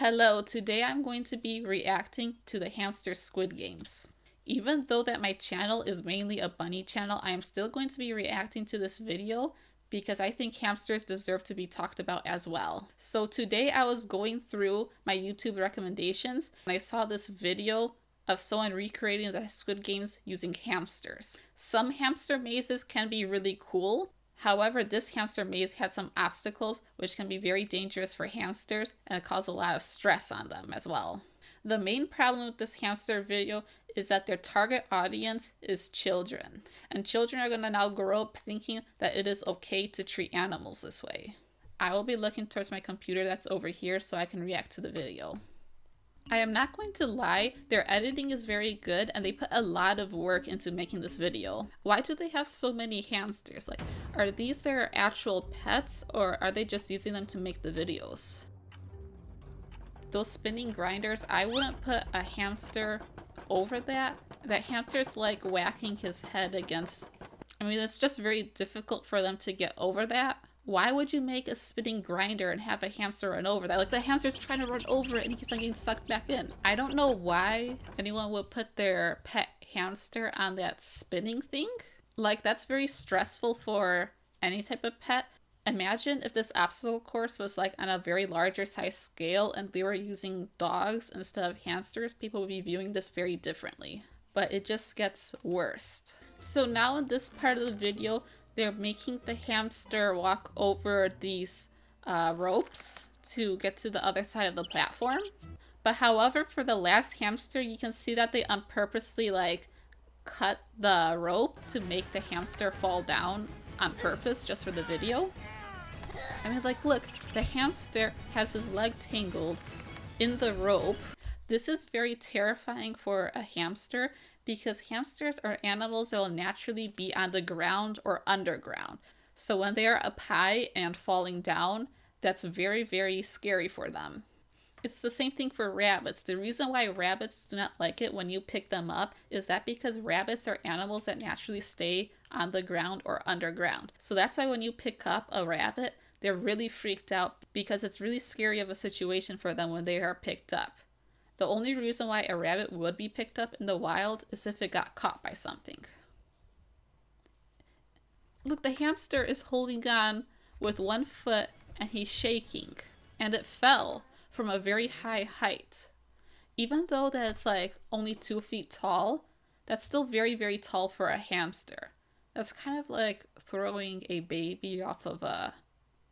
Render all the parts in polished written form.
Hello, today I'm going to be reacting to the Hamster Squid Games. Even though that my channel is mainly a bunny channel, I am still going to be reacting to this video because I think hamsters deserve to be talked about as well. So today I was going through my YouTube recommendations and I saw this video of someone recreating the Squid Games using hamsters. Some hamster mazes can be really cool. However, this hamster maze had some obstacles which can be very dangerous for hamsters and cause a lot of stress on them as well. The main problem with this hamster video is that their target audience is children. And children are going to now grow up thinking that it is okay to treat animals this way. I will be looking towards my computer that's over here so I can react to the video. I am not going to lie, their editing is very good and they put a lot of work into making this video. Why do they have so many hamsters? Like, are these their actual pets or are they just using them to make the videos? Those spinning grinders, I wouldn't put a hamster over that. That hamster's like whacking his head against... I mean, it's just very difficult for them to get over that. Why would you make a spinning grinder and have a hamster run over that? Like, the hamster's trying to run over it and he keeps on getting sucked back in. I don't know why anyone would put their pet hamster on that spinning thing. Like, that's very stressful for any type of pet. Imagine if this obstacle course was like on a very larger size scale and they were using dogs instead of hamsters. People would be viewing this very differently. But it just gets worse. So now in this part of the video, they're making the hamster walk over these ropes to get to the other side of the platform. But however, for the last hamster, you can see that they purposely like cut the rope to make the hamster fall down on purpose just for the video. I mean, like, look, the hamster has his leg tangled in the rope. This is very terrifying for a hamster because hamsters are animals that will naturally be on the ground or underground. So when they are up high and falling down, that's very, very scary for them. It's the same thing for rabbits. The reason why rabbits do not like it when you pick them up is that because rabbits are animals that naturally stay on the ground or underground. So that's why when you pick up a rabbit, they're really freaked out because it's really scary of a situation for them when they are picked up. The only reason why a rabbit would be picked up in the wild is if it got caught by something. Look, the hamster is holding on with one foot and he's shaking. And it fell from a very high height. Even though that's like only 2 feet tall, that's still very, very tall for a hamster. That's kind of like throwing a baby off of a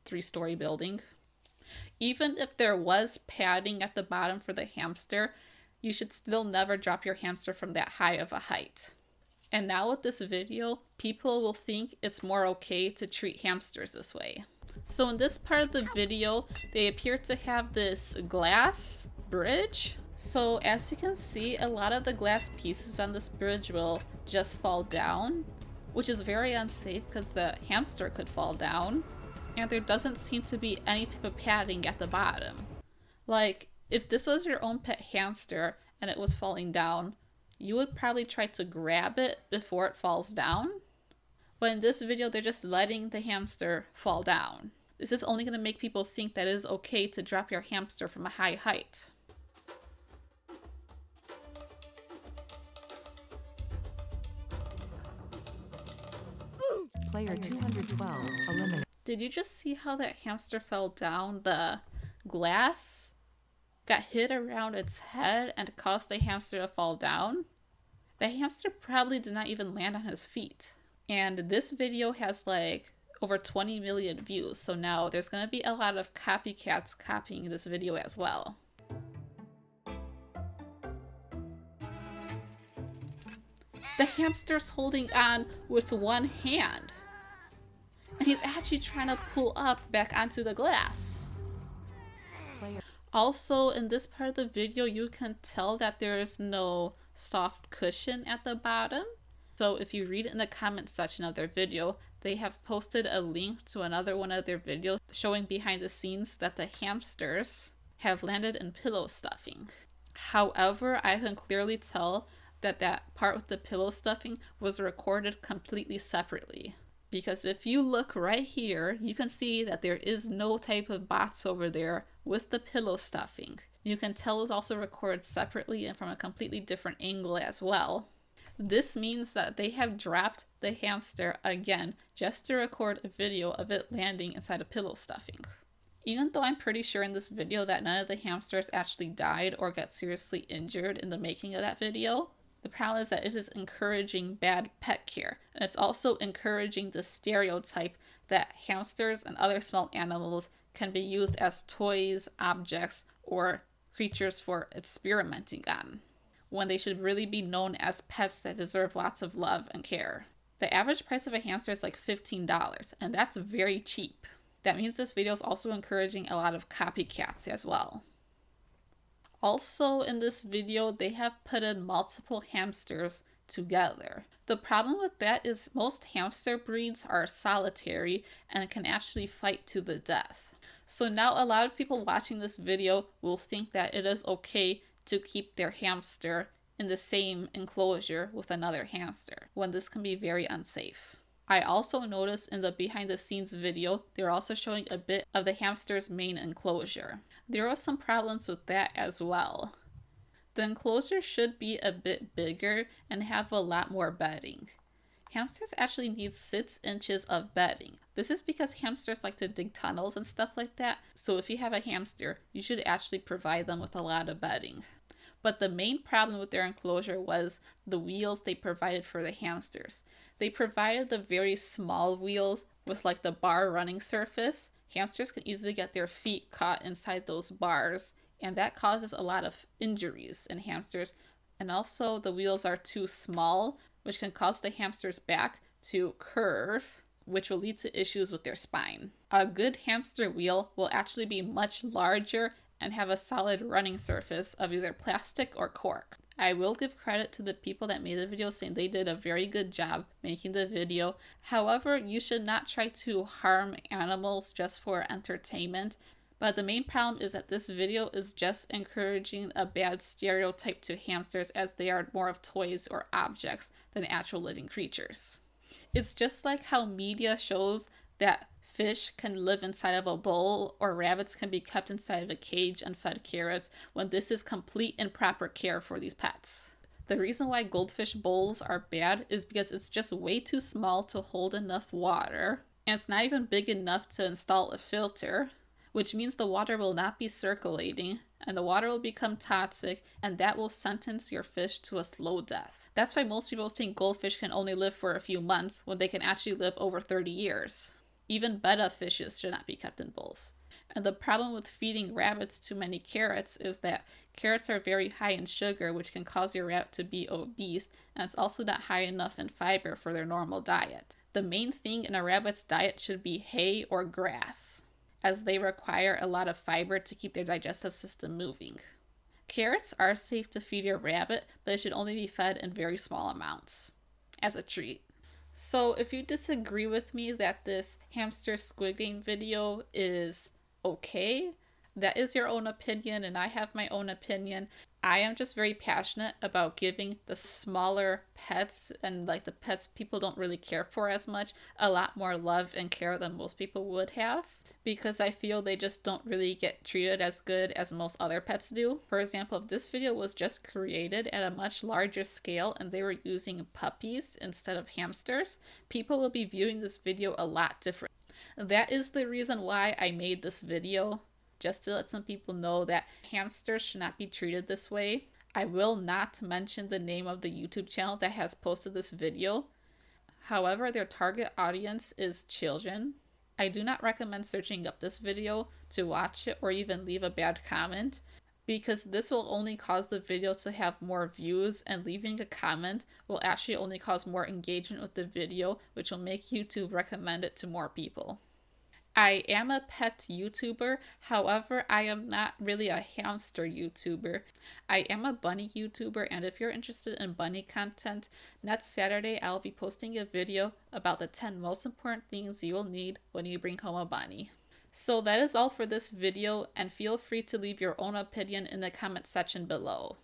3-story building. Even if there was padding at the bottom for the hamster, you should still never drop your hamster from that high of a height. And now with this video, people will think it's more okay to treat hamsters this way. So in this part of the video, they appear to have this glass bridge. So as you can see, a lot of the glass pieces on this bridge will just fall down, which is very unsafe because the hamster could fall down. And there doesn't seem to be any type of padding at the bottom. Like, if this was your own pet hamster and it was falling down, you would probably try to grab it before it falls down. But in this video, they're just letting the hamster fall down. This is only going to make people think that it is okay to drop your hamster from a high height. Player 212 eliminated. Did you just see how that hamster fell down? The glass got hit around its head and caused the hamster to fall down. The hamster probably did not even land on his feet. And this video has like over 20 million views, so now there's going to be a lot of copycats copying this video as well. The hamster's holding on with one hand. And he's actually trying to pull up back onto the glass. Also, in this part of the video, you can tell that there is no soft cushion at the bottom. So if you read in the comment section of their video, they have posted a link to another one of their videos showing behind the scenes that the hamsters have landed in pillow stuffing. However, I can clearly tell that that part with the pillow stuffing was recorded completely separately. Because if you look right here, you can see that there is no type of box over there with the pillow stuffing. You can tell is also recorded separately and from a completely different angle as well. This means that they have dropped the hamster again just to record a video of it landing inside a pillow stuffing. Even though I'm pretty sure in this video that none of the hamsters actually died or got seriously injured in the making of that video, the problem is that it is encouraging bad pet care, and it's also encouraging the stereotype that hamsters and other small animals can be used as toys, objects, or creatures for experimenting on, when they should really be known as pets that deserve lots of love and care. The average price of a hamster is like $15, and that's very cheap. That means this video is also encouraging a lot of copycats as well. Also in this video, they have put in multiple hamsters together. The problem with that is most hamster breeds are solitary and can actually fight to the death. So now a lot of people watching this video will think that it is okay to keep their hamster in the same enclosure with another hamster, when this can be very unsafe. I also noticed in the behind the scenes video, they're also showing a bit of the hamster's main enclosure. There are some problems with that as well. The enclosure should be a bit bigger and have a lot more bedding. Hamsters actually need 6 inches of bedding. This is because hamsters like to dig tunnels and stuff like that, so if you have a hamster, you should actually provide them with a lot of bedding. But the main problem with their enclosure was the wheels they provided for the hamsters. They provided the very small wheels with like the bar running surface. Hamsters can easily get their feet caught inside those bars, and that causes a lot of injuries in hamsters. And also the wheels are too small, which can cause the hamster's back to curve, which will lead to issues with their spine. A good hamster wheel will actually be much larger and have a solid running surface of either plastic or cork. I will give credit to the people that made the video, saying they did a very good job making the video. However, you should not try to harm animals just for entertainment. But the main problem is that this video is just encouraging a bad stereotype to hamsters, as they are more of toys or objects than actual living creatures. It's just like how media shows that fish can live inside of a bowl or rabbits can be kept inside of a cage and fed carrots, when this is complete improper care for these pets. The reason why goldfish bowls are bad is because it's just way too small to hold enough water, and it's not even big enough to install a filter, which means the water will not be circulating, and the water will become toxic, and that will sentence your fish to a slow death. That's why most people think goldfish can only live for a few months, when they can actually live over 30 years. Even betta fishes should not be kept in bowls. And the problem with feeding rabbits too many carrots is that carrots are very high in sugar, which can cause your rabbit to be obese, and it's also not high enough in fiber for their normal diet. The main thing in a rabbit's diet should be hay or grass, as they require a lot of fiber to keep their digestive system moving. Carrots are safe to feed your rabbit, but they should only be fed in very small amounts, as a treat. So if you disagree with me that this Hamster Squid Game video is okay, that is your own opinion, and I have my own opinion. I am just very passionate about giving the smaller pets, and like the pets people don't really care for as much, a lot more love and care than most people would have, because I feel they just don't really get treated as good as most other pets do. For example, if this video was just created at a much larger scale and they were using puppies instead of hamsters, people will be viewing this video a lot different. That is the reason why I made this video, just to let some people know that hamsters should not be treated this way. I will not mention the name of the YouTube channel that has posted this video. However, their target audience is children. I do not recommend searching up this video to watch it or even leave a bad comment, because this will only cause the video to have more views, and leaving a comment will actually only cause more engagement with the video, which will make YouTube recommend it to more people. I am a pet YouTuber, however, I am not really a hamster YouTuber. I am a bunny YouTuber, and if you're interested in bunny content, next Saturday I'll be posting a video about the 10 most important things you will need when you bring home a bunny. So that is all for this video, and feel free to leave your own opinion in the comment section below.